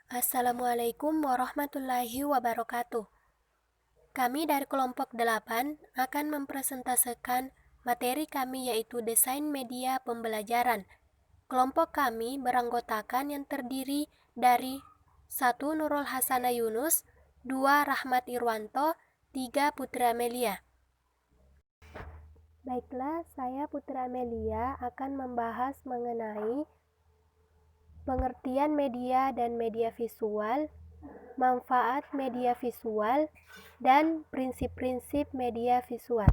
Assalamualaikum warahmatullahi wabarakatuh. Kami dari kelompok 8 akan mempresentasikan materi kami yaitu desain media pembelajaran. Kelompok kami beranggotakan yang terdiri dari 1. Nurul Hasana Yunus, 2. Rahmat Irwanto, 3. Putri Amelia. Baiklah, saya Putri Amelia akan membahas mengenai pengertian media dan media visual, manfaat media visual, dan prinsip-prinsip media visual.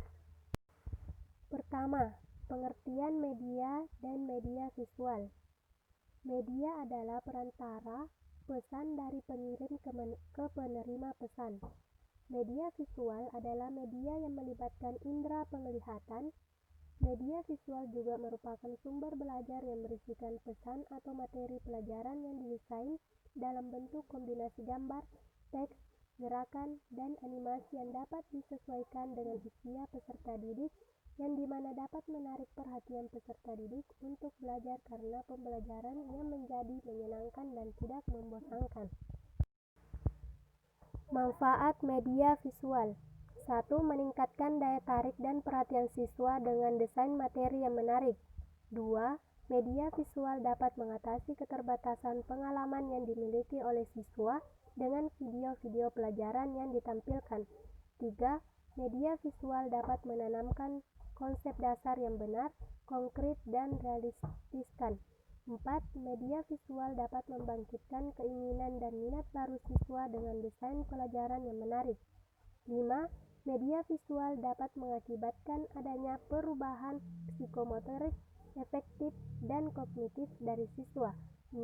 Pertama, pengertian media dan media visual. Media adalah perantara pesan dari pengirim ke penerima pesan. Media visual adalah media yang melibatkan indera penglihatan. Media visual juga merupakan sumber belajar yang berisikan pesan atau materi pelajaran yang didesain dalam bentuk kombinasi gambar, teks, gerakan, dan animasi yang dapat disesuaikan dengan usia peserta didik, yang dimana dapat menarik perhatian peserta didik untuk belajar karena pembelajaran yang menjadi menyenangkan dan tidak membosankan. Manfaat media visual. 1. Meningkatkan daya tarik dan perhatian siswa dengan desain materi yang menarik. 2. Media visual dapat mengatasi keterbatasan pengalaman yang dimiliki oleh siswa dengan video-video pelajaran yang ditampilkan. 3. Media visual dapat menanamkan konsep dasar yang benar, konkret, dan realistiskan. 4. Media visual dapat membangkitkan keinginan dan minat baru siswa dengan desain pelajaran yang menarik. 5. Media visual dapat mengakibatkan adanya perubahan psikomotorik, efektif, dan kognitif dari siswa. 6.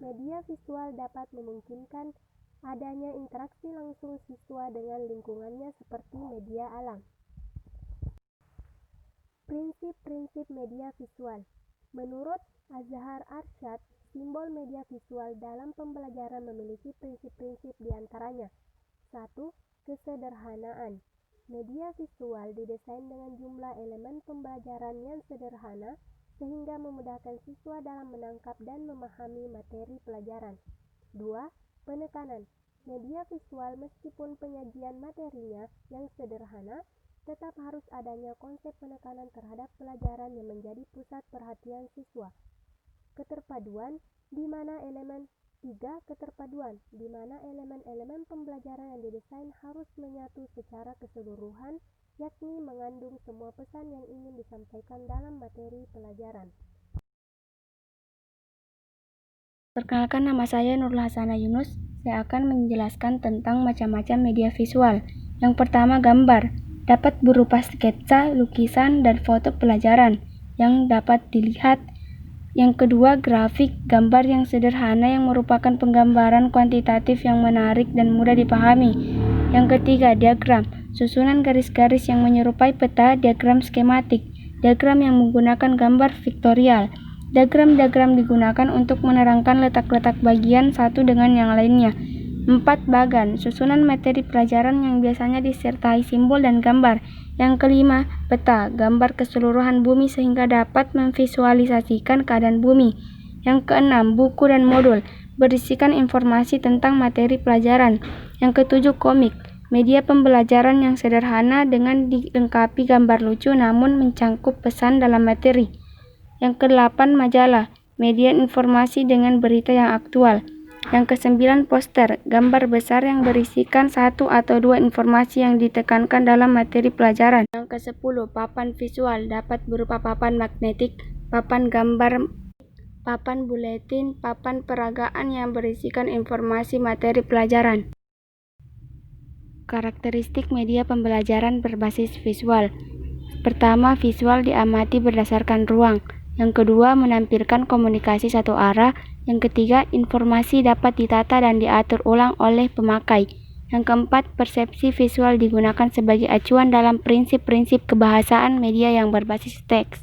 Media visual dapat memungkinkan adanya interaksi langsung siswa dengan lingkungannya seperti media alam. Prinsip-prinsip media visual. Menurut Azhar Arsyad, simbol media visual dalam pembelajaran memiliki prinsip-prinsip diantaranya. 1. Kesederhanaan. Media visual didesain dengan jumlah elemen pembelajaran yang sederhana sehingga memudahkan siswa dalam menangkap dan memahami materi pelajaran. 2. Penekanan. Media visual meskipun penyajian materinya yang sederhana, tetap harus adanya konsep penekanan terhadap pelajaran yang menjadi pusat perhatian siswa. Keterpaduan, di mana elemen 3. Keterpaduan, di mana elemen-elemen pembelajaran yang didesain harus menyatu secara keseluruhan, yakni mengandung semua pesan yang ingin disampaikan dalam materi pelajaran. Perkenalkan, nama saya Nurul Hasana Yunus. Saya akan menjelaskan tentang macam-macam media visual. Yang pertama, gambar. Dapat berupa sketsa, lukisan, dan foto pelajaran yang dapat dilihat. Yang kedua, grafik, gambar yang sederhana yang merupakan penggambaran kuantitatif yang menarik dan mudah dipahami. Yang ketiga, diagram, susunan garis-garis yang menyerupai peta, diagram skematik, diagram yang menggunakan gambar vektorial. Diagram-diagram digunakan untuk menerangkan letak-letak bagian satu dengan yang lainnya. 4. Bagan, susunan materi pelajaran yang biasanya disertai simbol dan gambar. Yang kelima, peta, gambar keseluruhan bumi sehingga dapat memvisualisasikan keadaan bumi. Yang keenam, buku dan modul, berisikan informasi tentang materi pelajaran. Yang ketujuh, komik, media pembelajaran yang sederhana dengan dilengkapi gambar lucu namun mencangkup pesan dalam materi. Yang kedelapan, majalah, media informasi dengan berita yang aktual. Yang kesembilan, poster, gambar besar yang berisikan satu atau dua informasi yang ditekankan dalam materi pelajaran. Yang kesepuluh, papan visual, dapat berupa papan magnetik, papan gambar, papan buletin, papan peragaan yang berisikan informasi materi pelajaran. Karakteristik media pembelajaran berbasis visual. Pertama, visual diamati berdasarkan ruang. Yang kedua, menampilkan komunikasi satu arah. Yang ketiga, informasi dapat ditata dan diatur ulang oleh pemakai. Yang keempat, persepsi visual digunakan sebagai acuan dalam prinsip-prinsip kebahasaan media yang berbasis teks.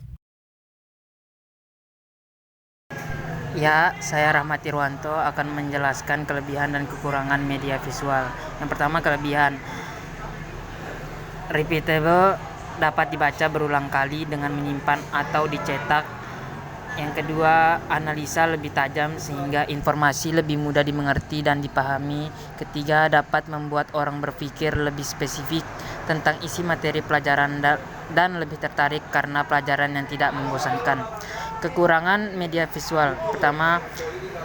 Ya, saya Rahmat Irwanto akan menjelaskan kelebihan dan kekurangan media visual. Yang pertama, kelebihan. Repeatable, dapat dibaca berulang kali dengan menyimpan atau dicetak Yang kedua, analisa lebih tajam sehingga informasi lebih mudah dimengerti dan dipahami. Ketiga, dapat membuat orang berpikir lebih spesifik tentang isi materi pelajaran dan lebih tertarik karena pelajaran yang tidak membosankan. Kekurangan media visual. Pertama,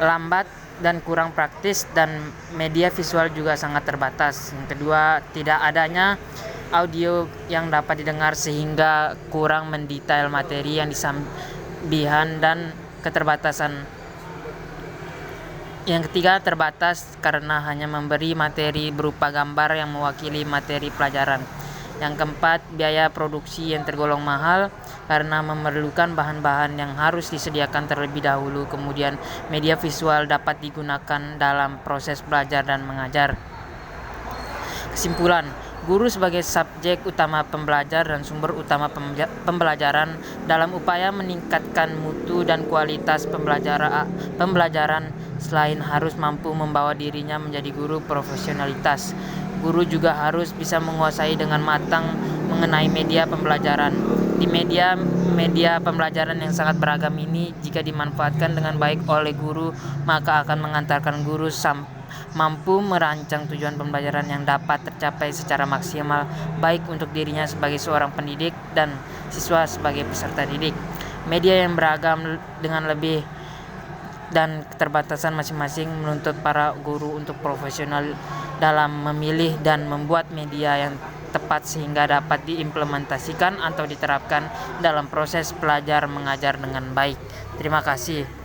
lambat dan kurang praktis, dan media visual juga sangat terbatas. Yang kedua, tidak adanya audio yang dapat didengar sehingga kurang mendetail materi yang disampaikan dan keterbatasan. Yang ketiga, terbatas karena hanya memberi materi berupa gambar yang mewakili materi pelajaran. Yang keempat, biaya produksi yang tergolong mahal karena memerlukan bahan-bahan yang harus disediakan terlebih dahulu. Kemudian, media visual dapat digunakan dalam proses belajar dan mengajar. Kesimpulan, guru sebagai subjek utama pembelajar dan sumber utama pembelajaran dalam upaya meningkatkan mutu dan kualitas pembelajaran. Selain harus mampu membawa dirinya menjadi guru profesionalitas, guru juga harus bisa menguasai dengan matang mengenai media pembelajaran. Di media pembelajaran yang sangat beragam ini, jika dimanfaatkan dengan baik oleh guru, maka akan mengantarkan guru mampu merancang tujuan pembelajaran yang dapat tercapai secara maksimal, baik untuk dirinya sebagai seorang pendidik dan siswa sebagai peserta didik. Media yang beragam dengan lebih dan keterbatasan masing-masing menuntut para guru untuk profesional dalam memilih dan membuat media yang tepat sehingga dapat diimplementasikan atau diterapkan dalam proses belajar mengajar dengan baik. Terima kasih.